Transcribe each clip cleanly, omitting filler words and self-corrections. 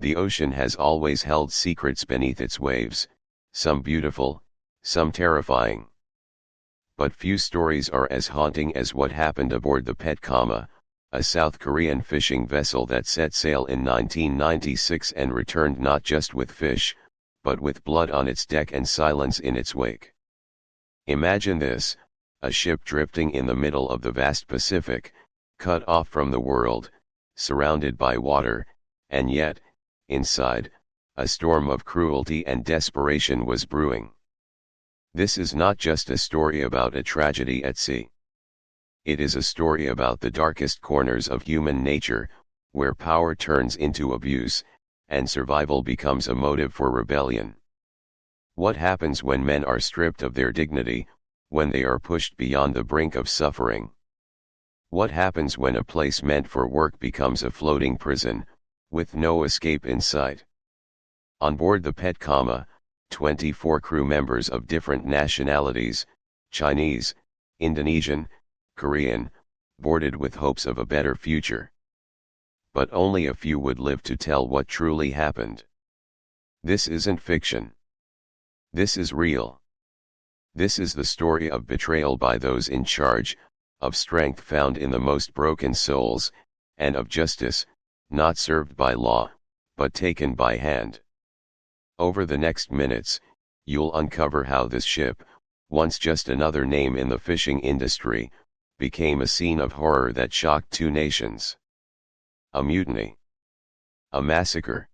The ocean has always held secrets beneath its waves, some beautiful, some terrifying. But few stories are as haunting as what happened aboard the Pescama, a South Korean fishing vessel that set sail in 1996 and returned not just with fish, but with blood on its deck and silence in its wake. Imagine this, a ship drifting in the middle of the vast Pacific, cut off from the world, surrounded by water, and yet, inside, a storm of cruelty and desperation was brewing. This is not just a story about a tragedy at sea. It is a story about the darkest corners of human nature, where power turns into abuse, and survival becomes a motive for rebellion. What happens when men are stripped of their dignity, when they are pushed beyond the brink of suffering? What happens when a place meant for work becomes a floating prison, with no escape in sight? On board the Pescama, 24 crew members of different nationalities, Chinese, Indonesian, Korean, boarded with hopes of a better future. But only a few would live to tell what truly happened. This isn't fiction. This is real. This is the story of betrayal by those in charge, of strength found in the most broken souls, and of justice, not served by law, but taken by hand. Over the next minutes, you'll uncover how this ship, once just another name in the fishing industry, became a scene of horror that shocked two nations. A mutiny. A massacre.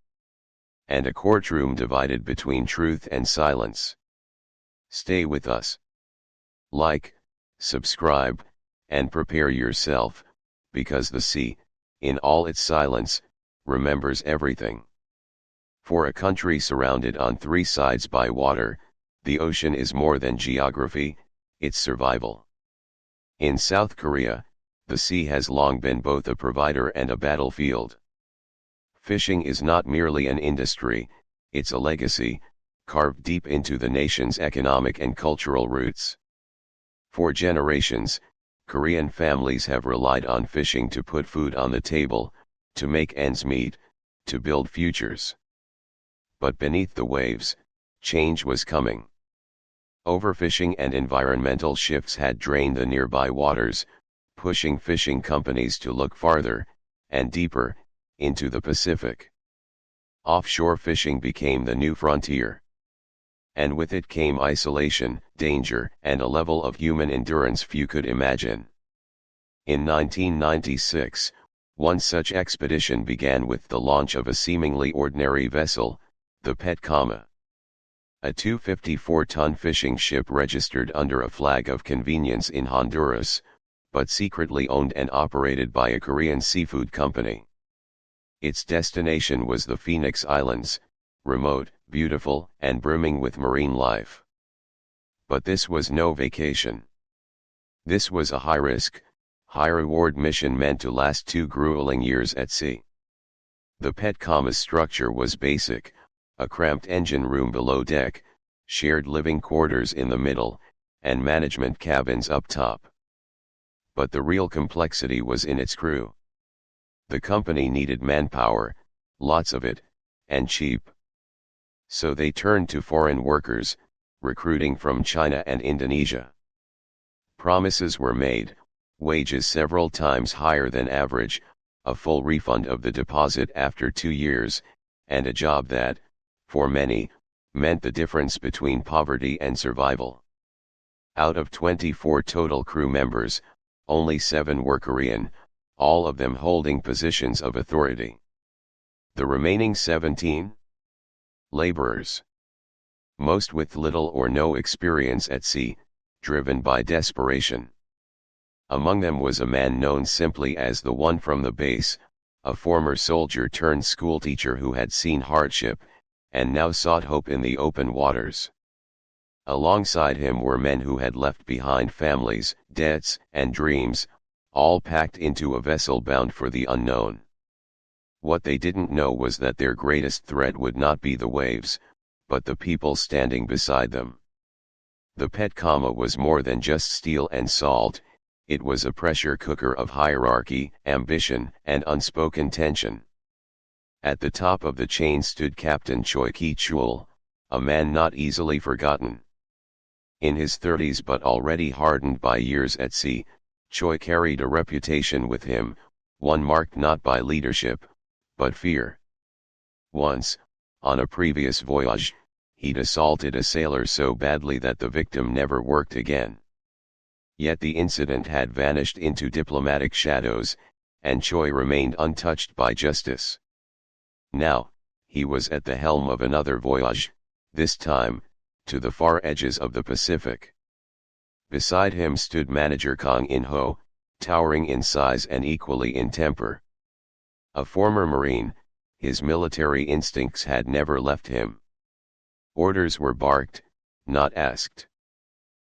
And a courtroom divided between truth and silence. Stay with us. Like, subscribe, and prepare yourself, because the sea, in all its silence, remembers everything. For a country surrounded on three sides by water, the ocean is more than geography, it's survival. In South Korea, the sea has long been both a provider and a battlefield. Fishing is not merely an industry, it's a legacy, carved deep into the nation's economic and cultural roots. For generations, Korean families have relied on fishing to put food on the table, to make ends meet, to build futures. But beneath the waves, change was coming. Overfishing and environmental shifts had drained the nearby waters, pushing fishing companies to look farther, and deeper, into the Pacific. Offshore fishing became the new frontier. And with it came isolation, danger, and a level of human endurance few could imagine. In 1996, one such expedition began with the launch of a seemingly ordinary vessel, the Pescama. A 254-ton fishing ship registered under a flag of convenience in Honduras, but secretly owned and operated by a Korean seafood company. Its destination was the Phoenix Islands, remote, beautiful, and brimming with marine life. But this was no vacation. This was a high-risk, high-reward mission meant to last 2 grueling years at sea. The Pescama's structure was basic, a cramped engine room below deck, shared living quarters in the middle, and management cabins up top. But the real complexity was in its crew. The company needed manpower, lots of it, and cheap. So they turned to foreign workers, recruiting from China and Indonesia. Promises were made, wages several times higher than average, a full refund of the deposit after 2 years, and a job that, for many, meant the difference between poverty and survival. Out of 24 total crew members, only 7 were Korean, all of them holding positions of authority. The remaining 17? Laborers. Most with little or no experience at sea, driven by desperation. Among them was a man known simply as the one from the base, a former soldier turned schoolteacher who had seen hardship, and now sought hope in the open waters. Alongside him were men who had left behind families, debts, and dreams, all packed into a vessel bound for the unknown. What they didn't know was that their greatest threat would not be the waves, but the people standing beside them. The Pescama was more than just steel and salt, it was a pressure cooker of hierarchy, ambition, and unspoken tension. At the top of the chain stood Captain Choi Ki-chul, a man not easily forgotten. In his 30s but already hardened by years at sea, Choi carried a reputation with him, one marked not by leadership, but fear. Once, on a previous voyage, he'd assaulted a sailor so badly that the victim never worked again. Yet the incident had vanished into diplomatic shadows, and Choi remained untouched by justice. Now, he was at the helm of another voyage, this time, to the far edges of the Pacific. Beside him stood manager Kang In-ho, towering in size and equally in temper. A former Marine, his military instincts had never left him. Orders were barked, not asked.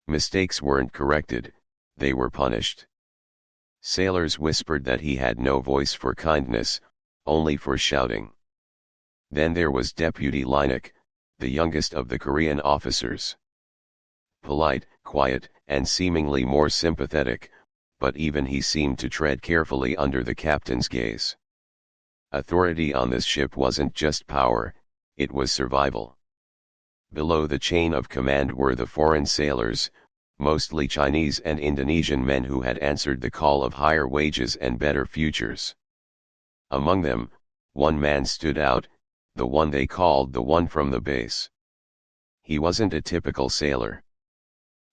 Mistakes weren't corrected, they were punished. Sailors whispered that he had no voice for kindness, only for shouting. Then there was Deputy Linek, the youngest of the Korean officers. Polite, quiet, and seemingly more sympathetic, but even he seemed to tread carefully under the captain's gaze. Authority on this ship wasn't just power, it was survival. Below the chain of command were the foreign sailors, mostly Chinese and Indonesian men who had answered the call of higher wages and better futures. Among them, one man stood out, the one they called the one from the base. He wasn't a typical sailor.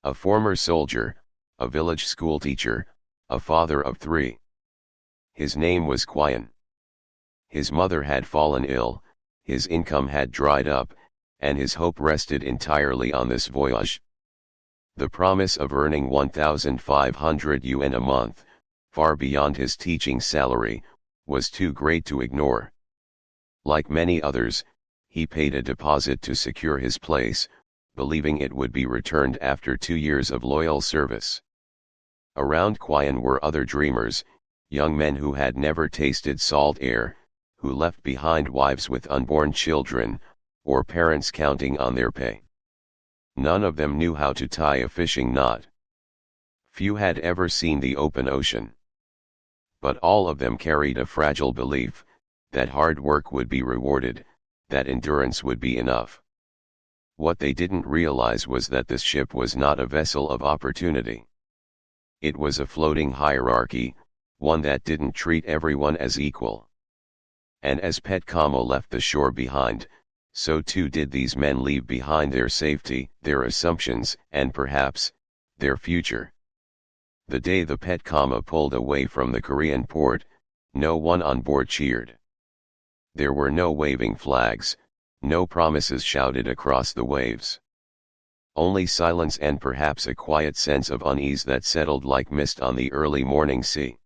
A former soldier, a village schoolteacher, a father of 3. His name was Quian. His mother had fallen ill, his income had dried up, and his hope rested entirely on this voyage. The promise of earning 1,500 yuan a month, far beyond his teaching salary, was too great to ignore. Like many others, he paid a deposit to secure his place, believing it would be returned after 2 years of loyal service. Around Quian were other dreamers, young men who had never tasted salt air, who left behind wives with unborn children, or parents counting on their pay. None of them knew how to tie a fishing knot. Few had ever seen the open ocean. But all of them carried a fragile belief, that hard work would be rewarded, that endurance would be enough. What they didn't realize was that this ship was not a vessel of opportunity. It was a floating hierarchy, one that didn't treat everyone as equal. And as Pescama left the shore behind, so too did these men leave behind their safety, their assumptions, and perhaps, their future. The day the Pescama pulled away from the Korean port, no one on board cheered. There were no waving flags, no promises shouted across the waves. Only silence and perhaps a quiet sense of unease that settled like mist on the early morning sea.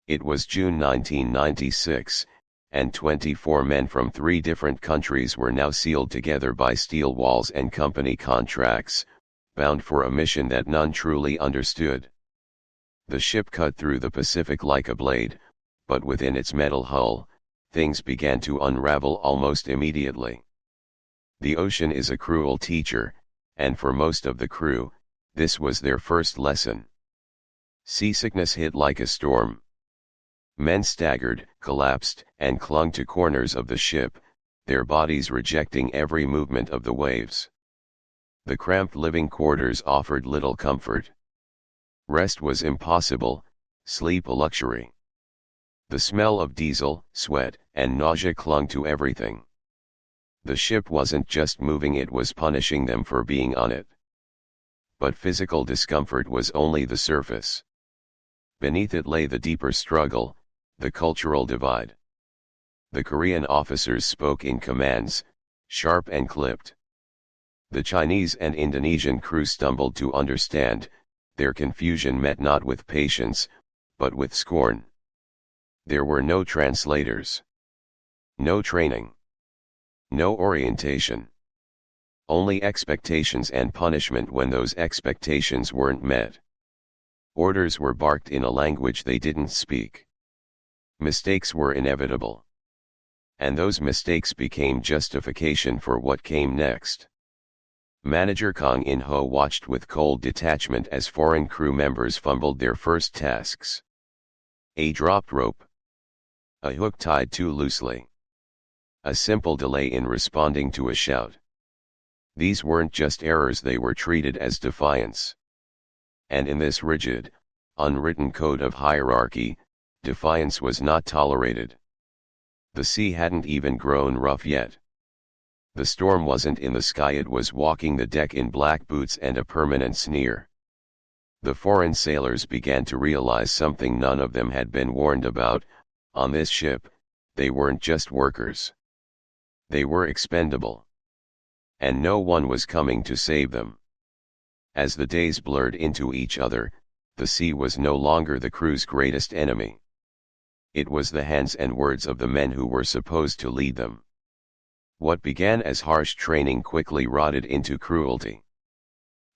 It was June 1996, and 24 men from 3 different countries were now sealed together by steel walls and company contracts, bound for a mission that none truly understood. The ship cut through the Pacific like a blade, but within its metal hull, things began to unravel almost immediately. The ocean is a cruel teacher, and for most of the crew, this was their first lesson. Seasickness hit like a storm. Men staggered, collapsed, and clung to corners of the ship, their bodies rejecting every movement of the waves. The cramped living quarters offered little comfort. Rest was impossible, sleep a luxury. The smell of diesel, sweat, and nausea clung to everything. The ship wasn't just moving, it was punishing them for being on it. But physical discomfort was only the surface. Beneath it lay the deeper struggle, the cultural divide. The Korean officers spoke in commands, sharp and clipped. The Chinese and Indonesian crew stumbled to understand, their confusion met not with patience, but with scorn. There were no translators. No training. No orientation. Only expectations and punishment when those expectations weren't met. Orders were barked in a language they didn't speak. Mistakes were inevitable. And those mistakes became justification for what came next. Manager Kang In-ho watched with cold detachment as foreign crew members fumbled their first tasks. A dropped rope. A hook tied too loosely. a simple delay in responding to a shout. These weren't just errors, they were treated as defiance. And in this rigid, unwritten code of hierarchy, defiance was not tolerated. The sea hadn't even grown rough yet. The storm wasn't in the sky, it was walking the deck in black boots and a permanent sneer. The foreign sailors began to realize something none of them had been warned about. On this ship, they weren't just workers. They were expendable. And no one was coming to save them. As the days blurred into each other, the sea was no longer the crew's greatest enemy. It was the hands and words of the men who were supposed to lead them. What began as harsh training quickly rotted into cruelty.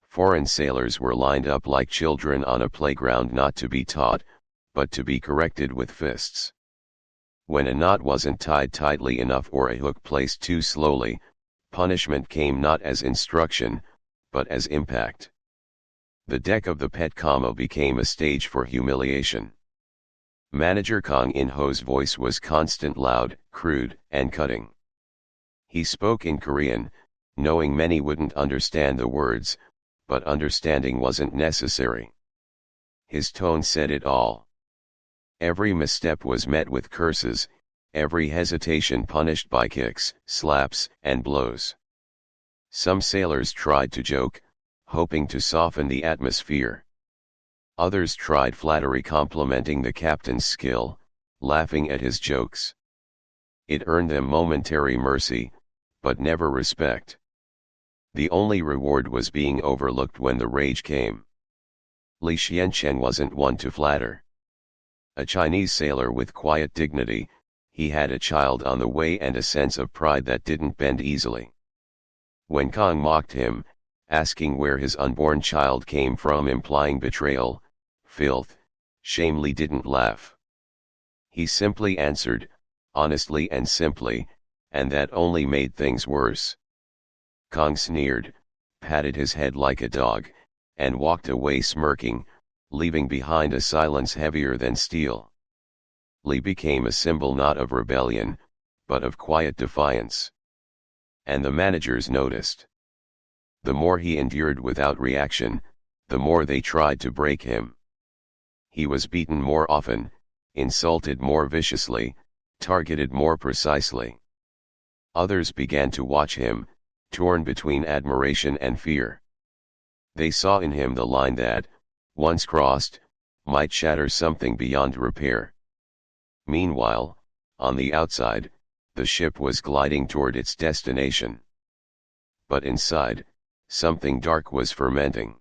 Foreign sailors were lined up like children on a playground, not to be taught, but to be corrected with fists. When a knot wasn't tied tightly enough or a hook placed too slowly, punishment came not as instruction, but as impact. The deck of the Pescama became a stage for humiliation. Manager Kang In-ho's voice was constant, loud, crude, and cutting. He spoke in Korean, knowing many wouldn't understand the words, but understanding wasn't necessary. His tone said it all. Every misstep was met with curses, every hesitation punished by kicks, slaps, and blows. Some sailors tried to joke, hoping to soften the atmosphere. Others tried flattery, complimenting the captain's skill, laughing at his jokes. It earned them momentary mercy, but never respect. The only reward was being overlooked when the rage came. Li Xiancheng wasn't one to flatter. A Chinese sailor with quiet dignity, he had a child on the way and a sense of pride that didn't bend easily. When Kang mocked him, asking where his unborn child came from, implying betrayal, filth, shame, Li didn't laugh. He simply answered, honestly and simply, and that only made things worse. Kang sneered, patted his head like a dog, and walked away smirking, leaving behind a silence heavier than steel. Li became a symbol not of rebellion, but of quiet defiance. And the managers noticed. The more he endured without reaction, the more they tried to break him. He was beaten more often, insulted more viciously, targeted more precisely. Others began to watch him, torn between admiration and fear. They saw in him the line that, once crossed, might shatter something beyond repair. Meanwhile, on the outside, the ship was gliding toward its destination. But inside, something dark was fermenting.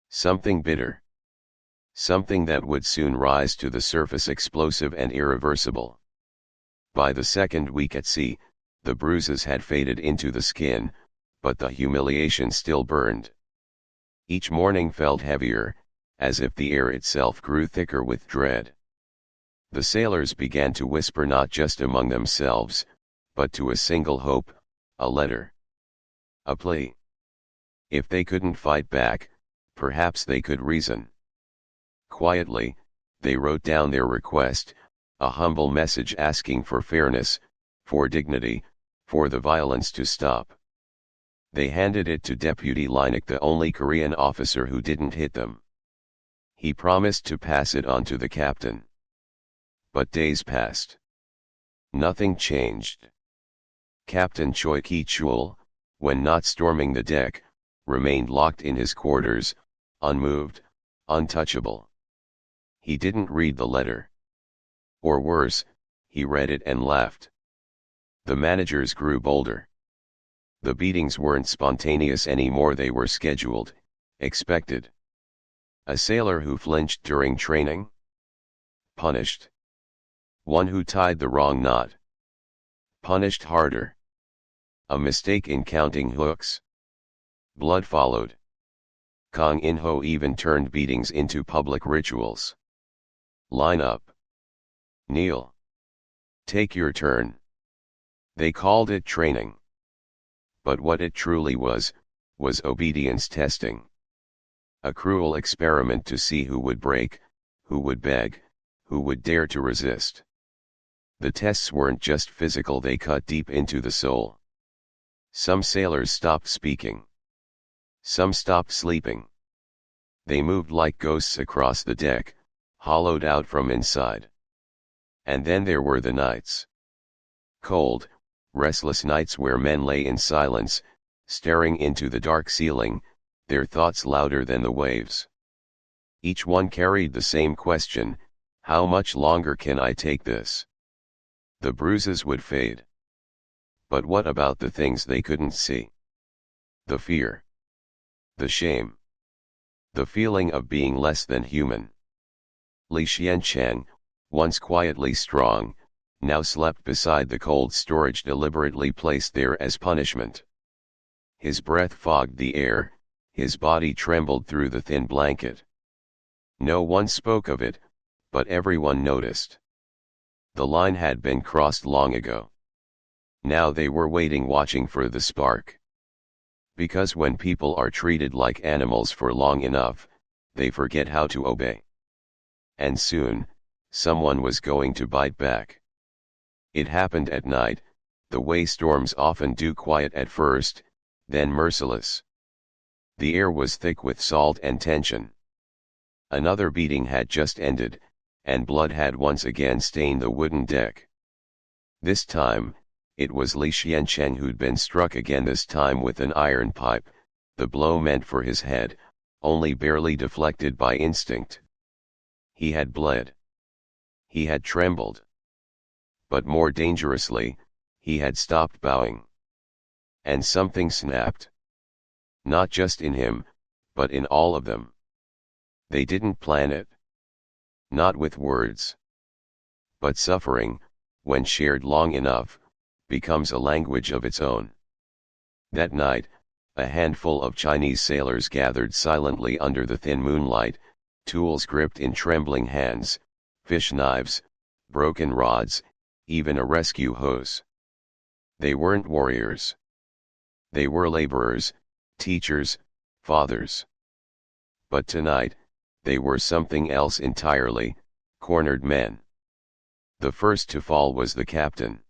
Something bitter. Something that would soon rise to the surface, explosive and irreversible. By the second week at sea, the bruises had faded into the skin, but the humiliation still burned. Each morning felt heavier, as if the air itself grew thicker with dread. The sailors began to whisper, not just among themselves, but to a single hope, a letter. A plea. If they couldn't fight back, perhaps they could reason. Quietly, they wrote down their request, a humble message asking for fairness, for dignity, for the violence to stop. They handed it to Deputy Linek, the only Korean officer who didn't hit them. He promised to pass it on to the captain. But days passed. Nothing changed. Captain Choi Ki-chul, when not storming the deck, remained locked in his quarters, unmoved, untouchable. He didn't read the letter. Or worse, he read it and laughed. The managers grew bolder. The beatings weren't spontaneous anymore, they were scheduled, expected. A sailor who flinched during training? Punished. One who tied the wrong knot? Punished harder. A mistake in counting hooks? Blood followed. Kang In-ho even turned beatings into public rituals. Line up. Kneel. Take your turn. They called it training. But what it truly was obedience testing. A cruel experiment to see who would break, who would beg, who would dare to resist. The tests weren't just physical, they cut deep into the soul. Some sailors stopped speaking. Some stopped sleeping. They moved like ghosts across the deck, hollowed out from inside. And then there were the nights. Cold, restless nights where men lay in silence, staring into the dark ceiling, their thoughts louder than the waves. Each one carried the same question: how much longer can I take this? The bruises would fade. But what about the things they couldn't see? The fear. The shame. The feeling of being less than human. Li Xiancheng, once quietly strong, now slept beside the cold storage deliberately placed there as punishment. His breath fogged the air, his body trembled through the thin blanket. No one spoke of it, but everyone noticed. The line had been crossed long ago. Now they were waiting, watching for the spark. Because when people are treated like animals for long enough, they forget how to obey. And soon, someone was going to bite back. It happened at night, the way storms often do, quiet at first, then merciless. The air was thick with salt and tension. Another beating had just ended, and blood had once again stained the wooden deck. This time, it was Li Xiancheng who'd been struck again, this time with an iron pipe, the blow meant for his head, only barely deflected by instinct. He had bled. He had trembled. But more dangerously, he had stopped bowing. And something snapped. Not just in him, but in all of them. They didn't plan it. Not with words. But suffering, when shared long enough, becomes a language of its own. That night, a handful of Chinese sailors gathered silently under the thin moonlight, tools gripped in trembling hands, fish knives, broken rods, even a rescue hose. They weren't warriors. They were laborers, teachers, fathers. But tonight, they were something else entirely: cornered men. The first to fall was the captain.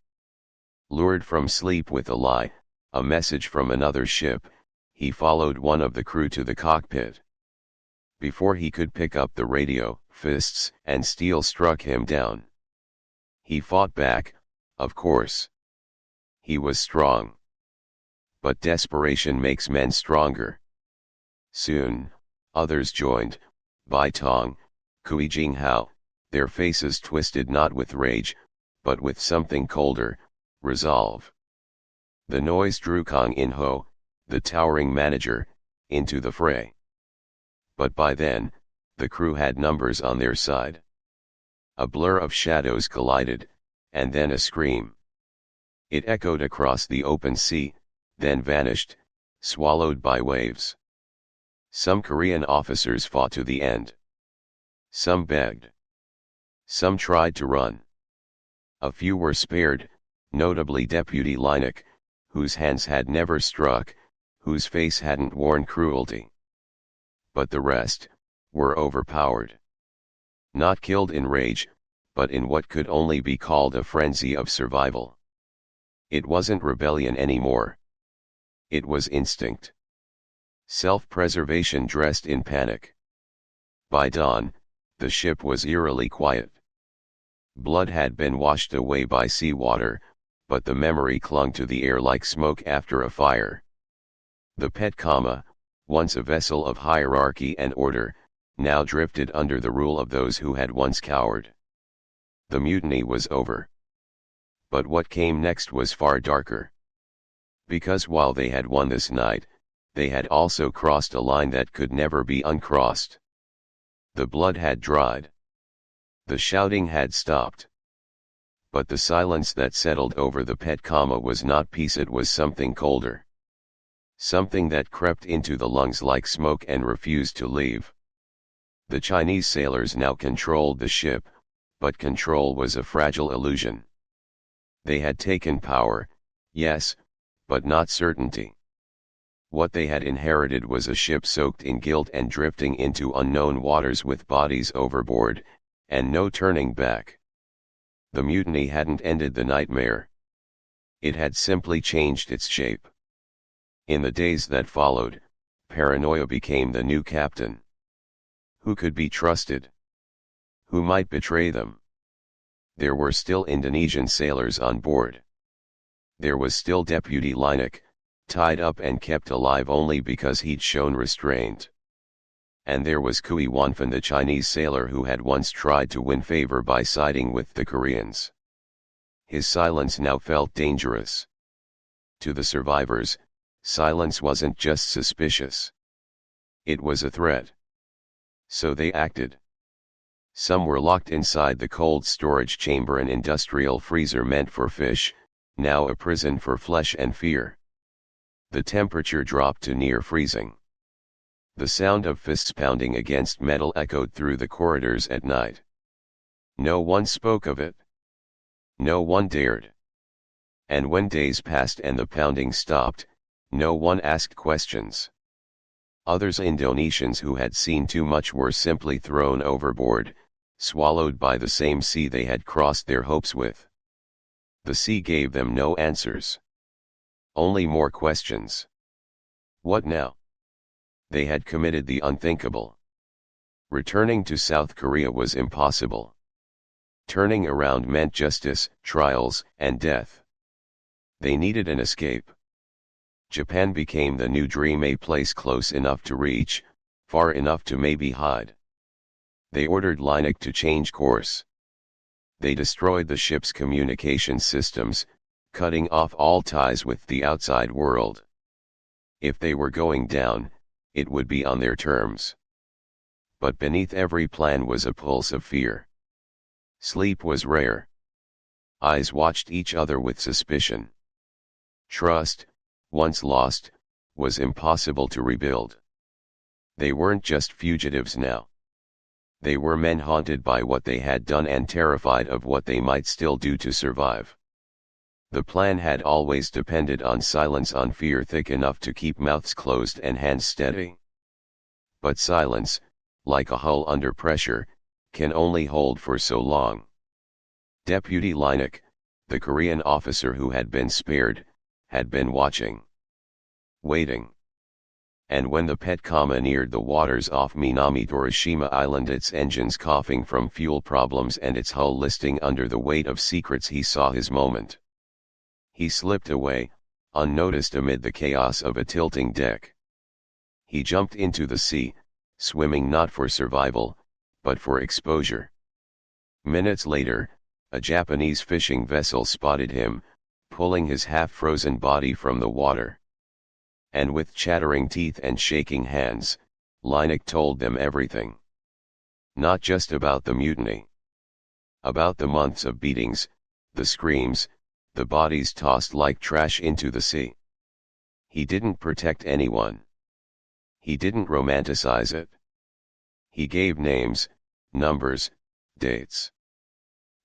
Lured from sleep with a lie, a message from another ship, he followed one of the crew to the cockpit. Before he could pick up the radio, fists and steel struck him down. He fought back, of course. He was strong. But desperation makes men stronger. Soon, others joined: Bai Tong, Kui Jinghao, their faces twisted not with rage, but with something colder: resolve. The noise drew Kang In-ho, the towering manager, into the fray. But by then, the crew had numbers on their side. A blur of shadows collided, and then a scream. It echoed across the open sea, then vanished, swallowed by waves. Some Korean officers fought to the end. Some begged. Some tried to run. A few were spared, notably Deputy Linek, whose hands had never struck, whose face hadn't worn cruelty. But the rest were overpowered. Not killed in rage, but in what could only be called a frenzy of survival. It wasn't rebellion anymore. It was instinct. Self-preservation dressed in panic. By dawn, the ship was eerily quiet. Blood had been washed away by seawater, but the memory clung to the air like smoke after a fire. The Pescama, once a vessel of hierarchy and order, now drifted under the rule of those who had once cowered. The mutiny was over. But what came next was far darker. Because while they had won this night, they had also crossed a line that could never be uncrossed. The blood had dried. The shouting had stopped. But the silence that settled over the Pescama was not peace, it was something colder. Something that crept into the lungs like smoke and refused to leave. The Chinese sailors now controlled the ship, but control was a fragile illusion. They had taken power, yes, but not certainty. What they had inherited was a ship soaked in guilt and drifting into unknown waters with bodies overboard, and no turning back. The mutiny hadn't ended the nightmare. It had simply changed its shape. In the days that followed, paranoia became the new captain. Who could be trusted? Who might betray them? There were still Indonesian sailors on board. There was still Deputy Linek, tied up and kept alive only because he'd shown restraint. And there was Kui Wanfan, the Chinese sailor who had once tried to win favor by siding with the Koreans. His silence now felt dangerous. To the survivors, silence wasn't just suspicious. It was a threat. So they acted. Some were locked inside the cold storage chamber, an industrial freezer meant for fish, now a prison for flesh and fear. The temperature dropped to near freezing. The sound of fists pounding against metal echoed through the corridors at night. No one spoke of it. No one dared. And when days passed and the pounding stopped, no one asked questions. Others Indonesians who had seen too much were simply thrown overboard, swallowed by the same sea they had crossed their hopes with. The sea gave them no answers. Only more questions. What now? They had committed the unthinkable. Returning to South Korea was impossible. Turning around meant justice, trials, and death. They needed an escape. Japan became the new dream, a place close enough to reach, far enough to maybe hide. They ordered Linek to change course. They destroyed the ship's communication systems, cutting off all ties with the outside world. If they were going down, it would be on their terms. But beneath every plan was a pulse of fear. Sleep was rare. Eyes watched each other with suspicion. Trust, once lost, was impossible to rebuild. They weren't just fugitives now. They were men haunted by what they had done and terrified of what they might still do to survive. The plan had always depended on silence, on fear thick enough to keep mouths closed and hands steady. But silence, like a hull under pressure, can only hold for so long. Deputy Linek, the Korean officer who had been spared, had been watching. Waiting. And when the Pescama neared the waters off Minami Torishima Island, its engines coughing from fuel problems and its hull listing under the weight of secrets, he saw his moment. He slipped away, unnoticed amid the chaos of a tilting deck. He jumped into the sea, swimming not for survival, but for exposure. Minutes later, a Japanese fishing vessel spotted him, pulling his half-frozen body from the water. And with chattering teeth and shaking hands, Linek told them everything. Not just about the mutiny. About the months of beatings, the screams, the bodies tossed like trash into the sea. He didn't protect anyone. He didn't romanticize it. He gave names, numbers, dates.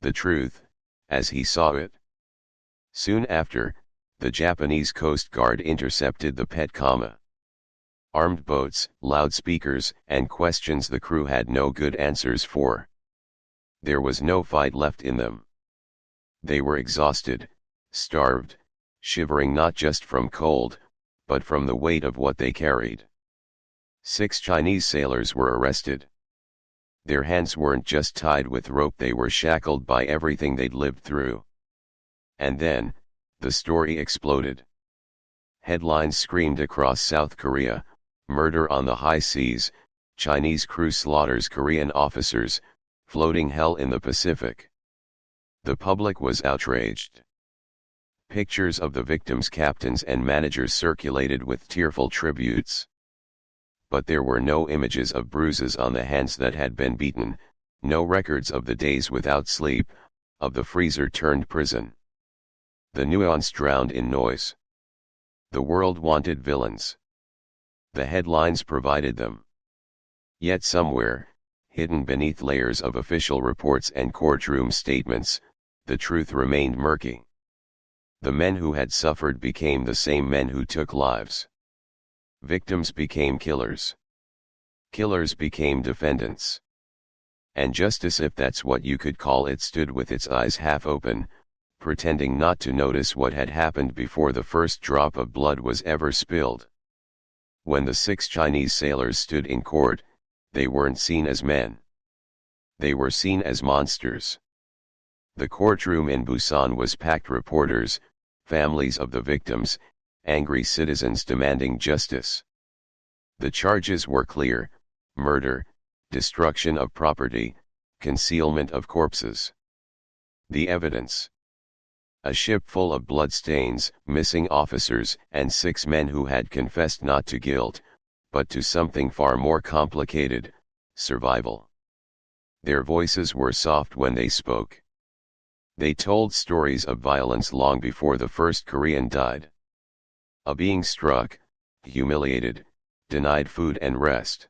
The truth, as he saw it. Soon after, the Japanese Coast Guard intercepted the Pescama. Armed boats, loudspeakers, and questions the crew had no good answers for. There was no fight left in them. They were exhausted, starved, shivering not just from cold, but from the weight of what they carried. 6 Chinese sailors were arrested. Their hands weren't just tied with rope, they were shackled by everything they'd lived through. And then, the story exploded. Headlines screamed across South Korea, "Murder on the high seas, Chinese crew slaughters Korean officers, floating hell in the Pacific." The public was outraged. Pictures of the victims' captains and managers circulated with tearful tributes. But there were no images of bruises on the hands that had been beaten, no records of the days without sleep, of the freezer-turned prison. The nuance drowned in noise. The world wanted villains. The headlines provided them. Yet somewhere, hidden beneath layers of official reports and courtroom statements, the truth remained murky. The men who had suffered became the same men who took lives. Victims became killers. Killers became defendants. And justice, if that's what you could call it, stood with its eyes half open, pretending not to notice what had happened before the first drop of blood was ever spilled. When the 6 Chinese sailors stood in court, they weren't seen as men. They were seen as monsters. The courtroom in Busan was packed: reporters, families of the victims, angry citizens demanding justice. The charges were clear: murder, destruction of property, concealment of corpses. The evidence: a ship full of bloodstains, missing officers, and 6 men who had confessed not to guilt, but to something far more complicated: survival. Their voices were soft when they spoke. They told stories of violence long before the first Korean died. Of being struck, humiliated, denied food and rest.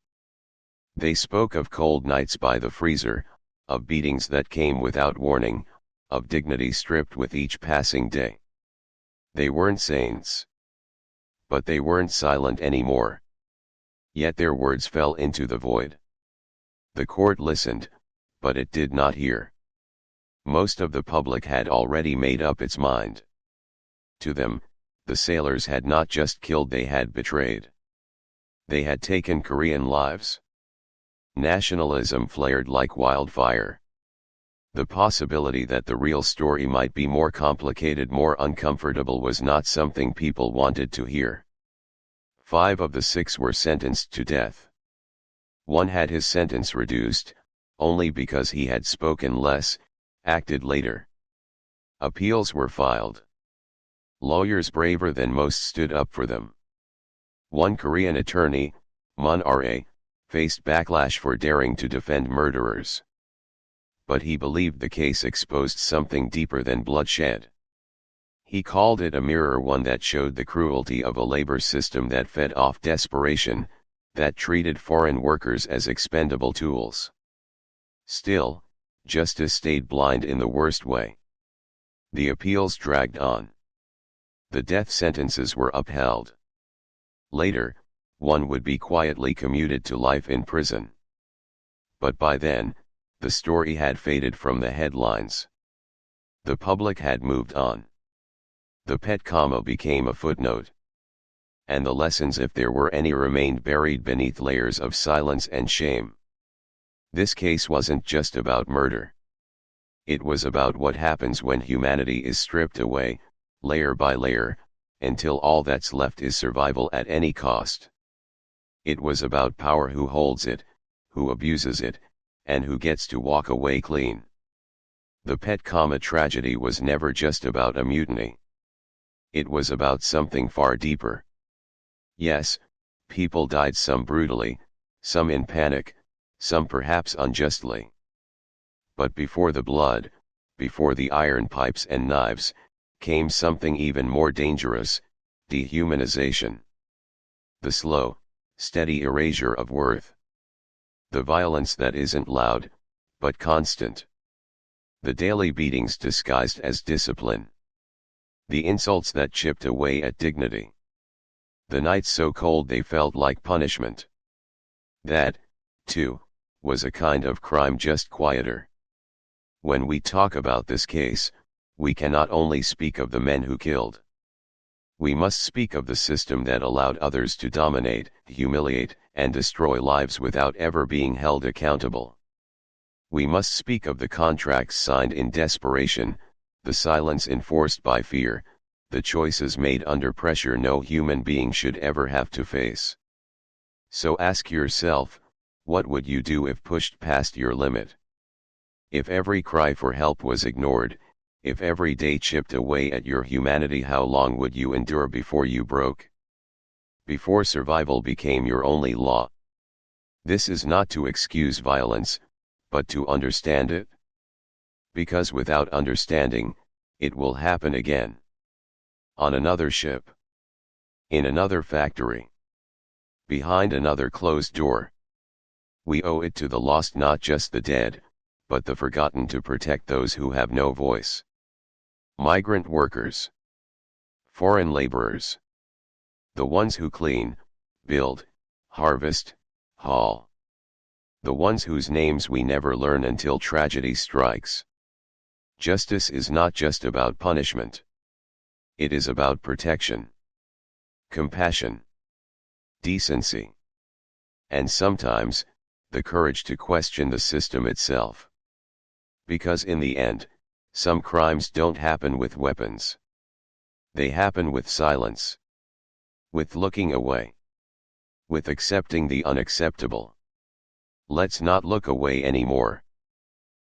They spoke of cold nights by the freezer, of beatings that came without warning, of dignity stripped with each passing day. They weren't saints. But they weren't silent anymore. Yet their words fell into the void. The court listened, but it did not hear. Most of the public had already made up its mind. To them, the sailors had not just killed, they had betrayed. They had taken Korean lives. Nationalism flared like wildfire. The possibility that the real story might be more complicated, more uncomfortable, was not something people wanted to hear. 5 of the 6 were sentenced to death. One had his sentence reduced, only because he had spoken less, acted later. Appeals were filed. Lawyers braver than most stood up for them. One Korean attorney, Moon Ra, faced backlash for daring to defend murderers. But he believed the case exposed something deeper than bloodshed. He called it a mirror, one that showed the cruelty of a labor system that fed off desperation, that treated foreign workers as expendable tools. Still, justice stayed blind in the worst way. The appeals dragged on. The death sentences were upheld. Later, one would be quietly commuted to life in prison. But by then, the story had faded from the headlines. The public had moved on. The Pescama became a footnote. And the lessons, if there were any, remained buried beneath layers of silence and shame. This case wasn't just about murder. It was about what happens when humanity is stripped away, layer by layer, until all that's left is survival at any cost. It was about power: who holds it, who abuses it, and who gets to walk away clean. The Pescama tragedy was never just about a mutiny. It was about something far deeper. Yes, people died, some brutally, some in panic, some perhaps unjustly. But before the blood, before the iron pipes and knives, came something even more dangerous: dehumanization. The slow, steady erasure of worth. The violence that isn't loud, but constant. The daily beatings disguised as discipline. The insults that chipped away at dignity. The nights so cold they felt like punishment. That, too, was a kind of crime, just quieter. When we talk about this case, we cannot only speak of the men who killed. We must speak of the system that allowed others to dominate, humiliate, and destroy lives without ever being held accountable. We must speak of the contracts signed in desperation, the silence enforced by fear, the choices made under pressure no human being should ever have to face. So ask yourself, what would you do if pushed past your limit? If every cry for help was ignored, if every day chipped away at your humanity, how long would you endure before you broke? Before survival became your only law? This is not to excuse violence, but to understand it. Because without understanding, it will happen again. On another ship. In another factory. Behind another closed door. We owe it to the lost, not just the dead, but the forgotten, to protect those who have no voice. Migrant workers. Foreign laborers. The ones who clean, build, harvest, haul. the ones whose names we never learn until tragedy strikes. Justice is not just about punishment. It is about protection, compassion, decency, and sometimes, the courage to question the system itself. Because in the end, some crimes don't happen with weapons. They happen with silence. With looking away. With accepting the unacceptable. Let's not look away anymore.